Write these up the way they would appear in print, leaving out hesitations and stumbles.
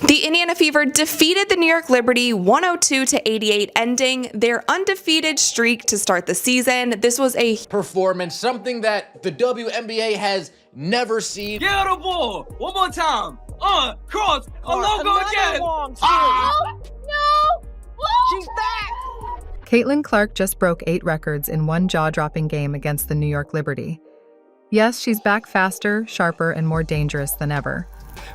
The Indiana Fever defeated the New York Liberty 102-88, ending their undefeated streak to start the season. This was a performance, something that the WNBA has never seen. Get the ball one more time. Cross, a logo again. Oh, no! She's back! Caitlin Clark just broke 8 records in one jaw-dropping game against the New York Liberty. Yes, she's back faster, sharper, and more dangerous than ever.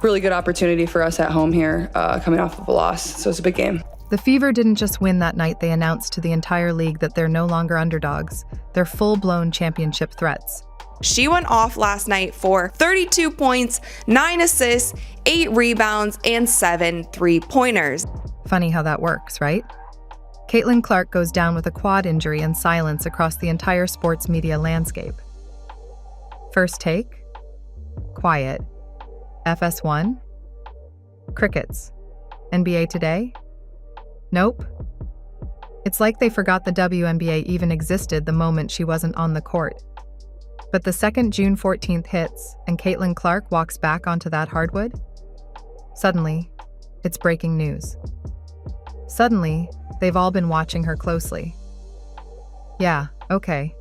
Really good opportunity for us at home here, coming off of a loss, so it's a big game. The Fever didn't just win that night, they announced to the entire league that they're no longer underdogs. They're full-blown championship threats. She went off last night for 32 points, 9 assists, 8 rebounds, and 7 three-pointers. Funny how that works, right? Caitlin Clark goes down with a quad injury and silence across the entire sports media landscape. First take? Quiet. FS1? Crickets. NBA Today? Nope. It's like they forgot the WNBA even existed the moment she wasn't on the court. But the second June 14th hits and Caitlin Clark walks back onto that hardwood, suddenly, it's breaking news. Suddenly, they've all been watching her closely. Yeah, okay.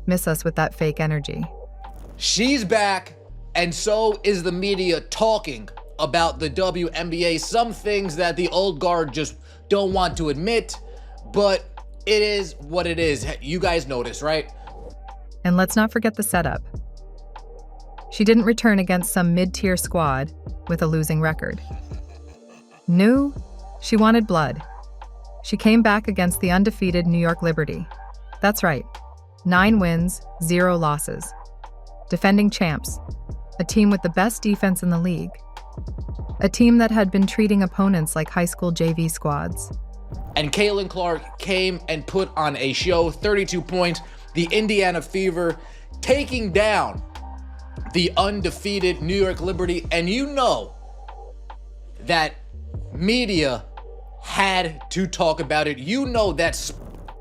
Miss us with that fake energy. She's back, and so is the media talking about the WNBA. Some things that the old guard just don't want to admit, but it is what it is. You guys notice, right? And let's not forget the setup. She didn't return against some mid-tier squad with a losing record. No, she wanted blood. She came back against the undefeated New York Liberty. That's right, 9 wins, 0 losses. Defending champs, a team with the best defense in the league. A team that had been treating opponents like high school JV squads. And Caitlin Clark came and put on a show, 32 points. The Indiana Fever taking down the undefeated New York Liberty. And you know that media had to talk about it. You know that's...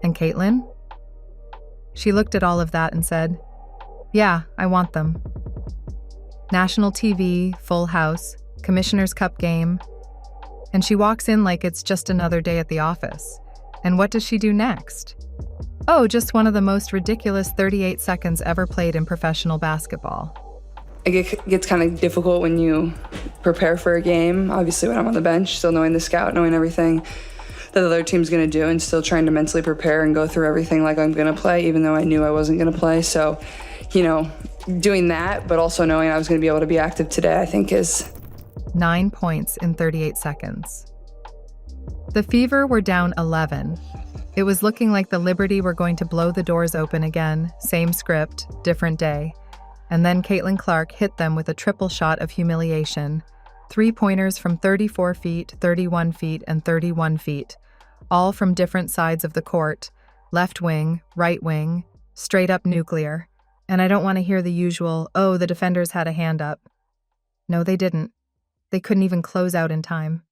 And Caitlin? She looked at all of that and said, yeah, I want them. National TV, full house, Commissioner's Cup game. And she walks in like it's just another day at the office. And what does she do next? Oh, just one of the most ridiculous 38 seconds ever played in professional basketball. It gets kind of difficult when you prepare for a game. Obviously, when I'm on the bench, still knowing the scout, knowing everything that the other team's going to do, and still trying to mentally prepare and go through everything like I'm going to play, even though I knew I wasn't going to play. So, you know, doing that, but also knowing I was going to be able to be active today, I think is... 9 points in 38 seconds. The Fever were down 11. It was looking like the Liberty were going to blow the doors open again, same script, different day. And then Caitlin Clark hit them with a triple shot of humiliation. 3-pointers from 34 feet, 31 feet, and 31 feet, all from different sides of the court, left wing, right wing, straight up nuclear. And I don't want to hear the usual, oh, the defenders had a hand up. No, they didn't. They couldn't even close out in time.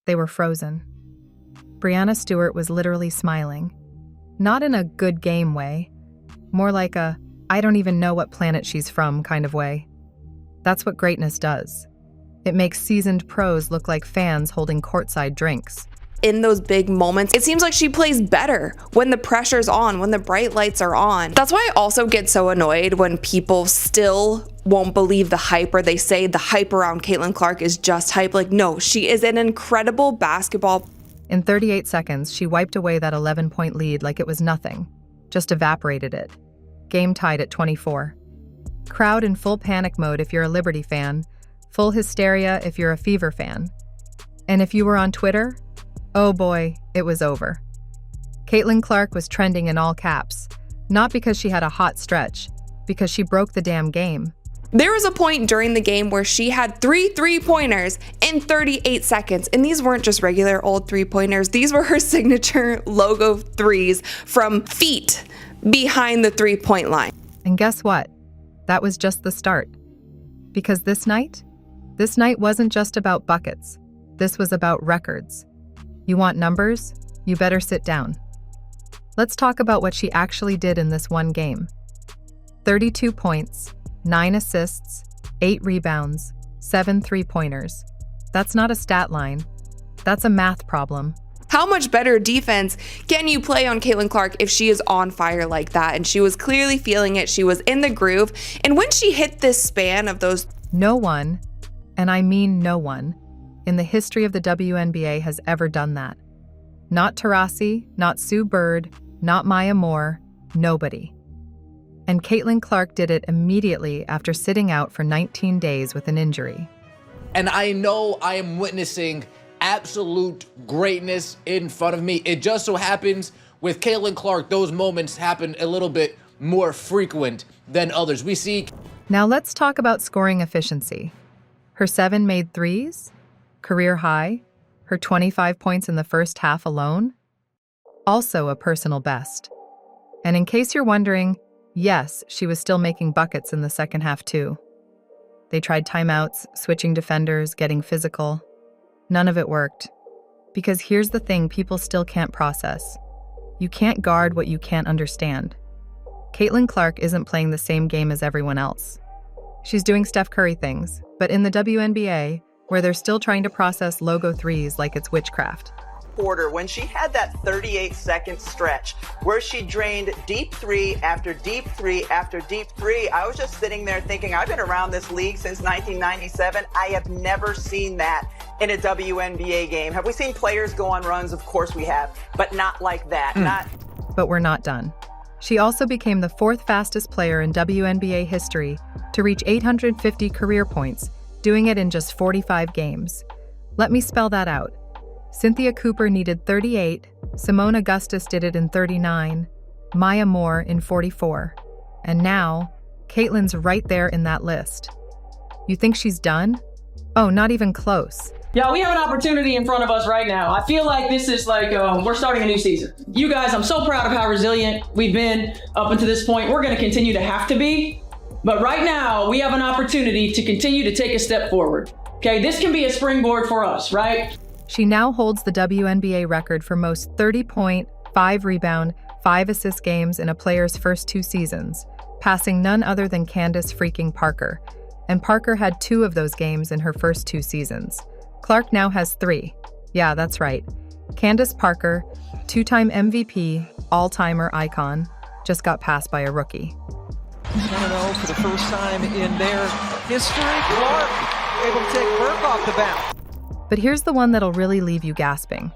They were frozen. Brianna Stewart was literally smiling. Not in a good game way. More like a, I don't even know what planet she's from kind of way. That's what greatness does. It makes seasoned pros look like fans holding courtside drinks. In those big moments, it seems like she plays better when the pressure's on, when the bright lights are on. That's why I also get so annoyed when people still won't believe the hype, or they say the hype around Caitlin Clark is just hype. Like, no, she is an incredible basketball. In 38 seconds, she wiped away that 11-point lead like it was nothing, just evaporated it. Game tied at 24. Crowd in full panic mode if you're a Liberty fan, full hysteria if you're a Fever fan. And if you were on Twitter, oh boy, it was over. Caitlin Clark was trending in all caps, not because she had a hot stretch, because she broke the damn game. There was a point during the game where she had 3 three-pointers in 38 seconds, and these weren't just regular old three-pointers. These were her signature logo threes from feet behind the three-point line. And guess what? That was just the start. Because this night wasn't just about buckets. This was about records. You want numbers? You better sit down. Let's talk about what she actually did in this one game. 32 points, 9 assists, 8 rebounds, 7 three-pointers. That's not a stat line. That's a math problem. How much better defense can you play on Caitlin Clark if she is on fire like that? And she was clearly feeling it. She was in the groove. And when she hit this span of those... No one, and I mean no one, in the history of the WNBA has ever done that. Not Taurasi, not Sue Bird, not Maya Moore, nobody. And Caitlin Clark did it immediately after sitting out for 19 days with an injury. And I know I am witnessing absolute greatness in front of me. It just so happens with Caitlin Clark, those moments happen a little bit more frequent than others. We see... Now let's talk about scoring efficiency. Her 7 made threes, career high, her 25 points in the first half alone, also a personal best. And in case you're wondering, yes, she was still making buckets in the second half too. They tried timeouts, switching defenders, getting physical. None of it worked. Because here's the thing people still can't process. You can't guard what you can't understand. Caitlin Clark isn't playing the same game as everyone else. She's doing Steph Curry things, but in the WNBA, where they're still trying to process logo threes like it's witchcraft. Quarter when she had that 38-second stretch where she drained deep three after deep three after deep three. I was just sitting there thinking, I've been around this league since 1997. I have never seen that in a WNBA game. Have we seen players go on runs? Of course we have, but not like that. But we're not done. She also became the 4th fastest player in WNBA history to reach 850 career points, doing it in just 45 games. Let me spell that out. Cynthia Cooper needed 38, Simone Augustus did it in 39, Maya Moore in 44. And now, Caitlin's right there in that list. You think she's done? Oh, not even close. Yeah, we have an opportunity in front of us right now. I feel like this is like we're starting a new season. You guys, I'm so proud of how resilient we've been up until this point. We're going to continue to have to be. But right now, we have an opportunity to continue to take a step forward. Okay, this can be a springboard for us, right? She now holds the WNBA record for most 30-point, 5-rebound, 5-assist games in a player's first 2 seasons, passing none other than Candace freaking Parker. And Parker had 2 of those games in her first 2 seasons. Clark now has 3. Yeah, that's right. Candace Parker, 2-time MVP, all-timer icon, just got passed by a rookie. 1-0 for the first time in their history. Clark able to take Burke off the bounce. But here's the one that'll really leave you gasping.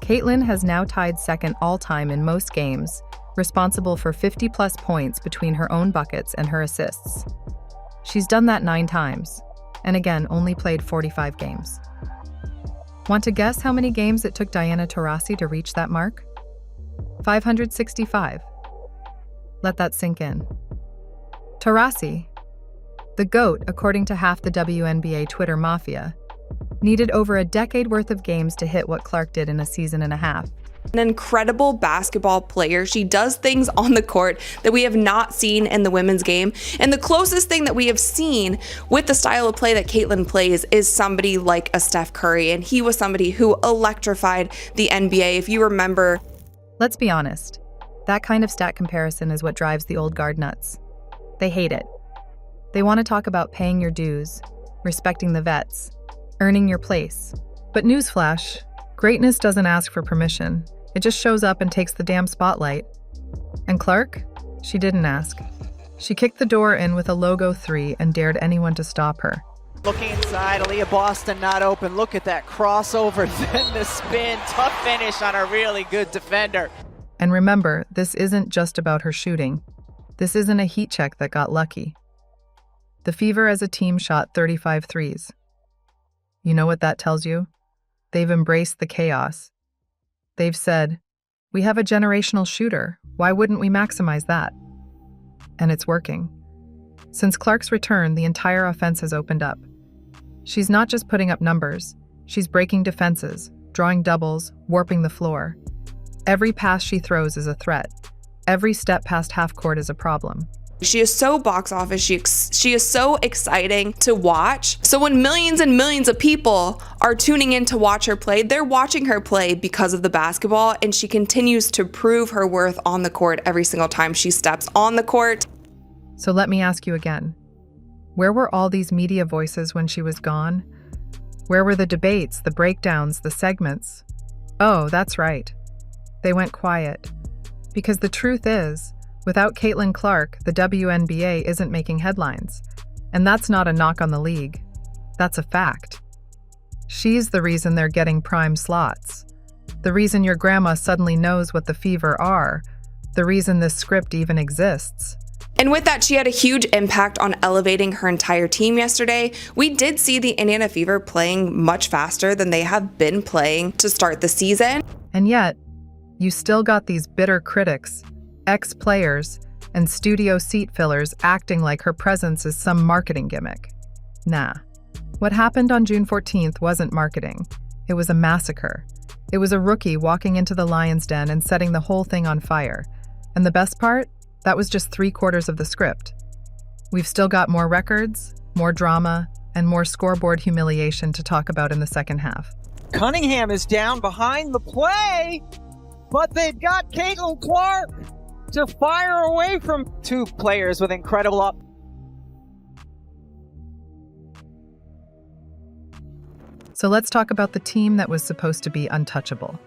Caitlin has now tied second all-time in most games, responsible for 50-plus points between her own buckets and her assists. She's done that 9 times, and again, only played 45 games. Want to guess how many games it took Diana Taurasi to reach that mark? 565. Let that sink in. Taurasi, the GOAT according to half the WNBA Twitter mafia, needed over a decade worth of games to hit what Clark did in a season and a half. An incredible basketball player. She does things on the court that we have not seen in the women's game. And the closest thing that we have seen with the style of play that Caitlin plays is somebody like a Steph Curry. And he was somebody who electrified the NBA, if you remember. Let's be honest. That kind of stat comparison is what drives the old guard nuts. They hate it. They want to talk about paying your dues, respecting the vets, earning your place. But newsflash, greatness doesn't ask for permission. It just shows up and takes the damn spotlight. And Clark? She didn't ask. She kicked the door in with a logo 3 and dared anyone to stop her. Looking inside, Aaliyah Boston not open. Look at that crossover, then the spin. Tough finish on a really good defender. And remember, this isn't just about her shooting. This isn't a heat check that got lucky. The Fever as a team shot 35 threes. You know what that tells you? They've embraced the chaos. They've said, we have a generational shooter. Why wouldn't we maximize that? And it's working. Since Clark's return, the entire offense has opened up. She's not just putting up numbers. She's breaking defenses, drawing doubles, warping the floor. Every pass she throws is a threat. Every step past half court is a problem. She is so box office. She is so exciting to watch. So when millions and millions of people are tuning in to watch her play, they're watching her play because of the basketball, and she continues to prove her worth on the court every single time she steps on the court. So let me ask you again. Where were all these media voices when she was gone? Where were the debates, the breakdowns, the segments? Oh, that's right. They went quiet. Because the truth is, without Caitlin Clark, the WNBA isn't making headlines. And that's not a knock on the league. That's a fact. She's the reason they're getting prime slots. The reason your grandma suddenly knows what the Fever are. The reason this script even exists. And with that, she had a huge impact on elevating her entire team yesterday. We did see the Indiana Fever playing much faster than they have been playing to start the season. And yet, you still got these bitter critics, ex-players, and studio seat fillers acting like her presence is some marketing gimmick. Nah. What happened on June 14th wasn't marketing. It was a massacre. It was a rookie walking into the Lion's Den and setting the whole thing on fire. And the best part? That was just 3/4 of the script. We've still got more records, more drama, and more scoreboard humiliation to talk about in the second half. Cunningham is down behind the play, but they've got Caitlin Clark to fire away from two players with incredible up. So let's talk about the team that was supposed to be untouchable.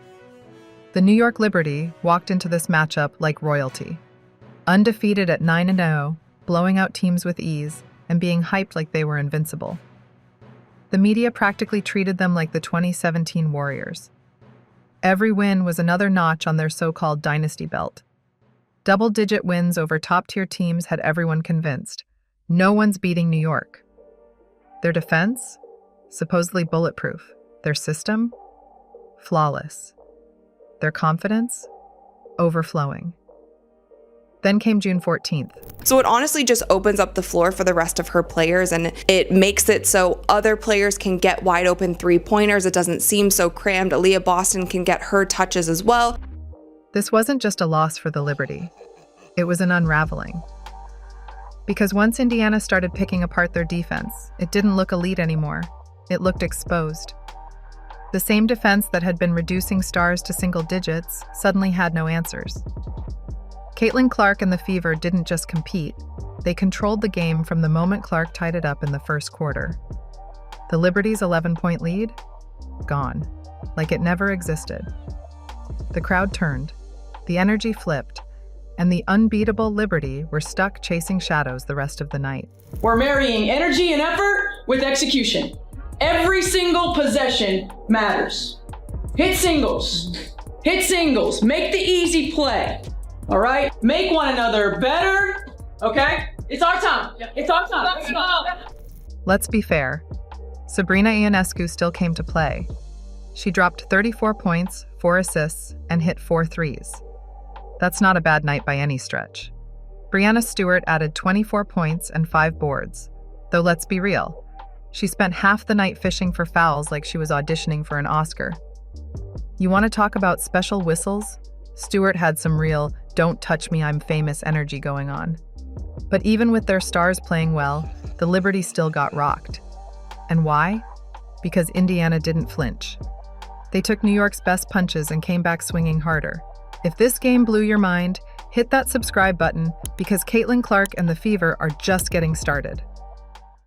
The New York Liberty walked into this matchup like royalty. Undefeated at 9-0, blowing out teams with ease, and being hyped like they were invincible. The media practically treated them like the 2017 Warriors. Every win was another notch on their so-called dynasty belt. Double-digit wins over top-tier teams had everyone convinced. No one's beating New York. Their defense? Supposedly bulletproof. Their system? Flawless. Their confidence? Overflowing. Then came June 14th. So it honestly just opens up the floor for the rest of her players, and it makes it so other players can get wide open three-pointers. It doesn't seem so crammed. Aaliyah Boston can get her touches as well. This wasn't just a loss for the Liberty. It was an unraveling. Because once Indiana started picking apart their defense, it didn't look elite anymore. It looked exposed. The same defense that had been reducing stars to single digits suddenly had no answers. Caitlin Clark and the Fever didn't just compete, they controlled the game from the moment Clark tied it up in the first quarter. The Liberty's 11-point lead? Gone. Like it never existed. The crowd turned, the energy flipped, and the unbeatable Liberty were stuck chasing shadows the rest of the night. We're marrying energy and effort with execution. Every single possession matters. Hit singles. Hit singles. Make the easy play. All right? Make one another better. Okay? It's our time. It's our time. Let's go. Let's be fair. Sabrina Ionescu still came to play. She dropped 34 points, 4 assists, and hit 4 threes. That's not a bad night by any stretch. Breanna Stewart added 24 points and 5 boards. Though let's be real, she spent half the night fishing for fouls like she was auditioning for an Oscar. You want to talk about special whistles? Stewart had some real, don't touch me, I'm famous energy going on. But even with their stars playing well, the Liberty still got rocked. And why? Because Indiana didn't flinch. They took New York's best punches and came back swinging harder. If this game blew your mind, hit that subscribe button because Caitlin Clark and the Fever are just getting started.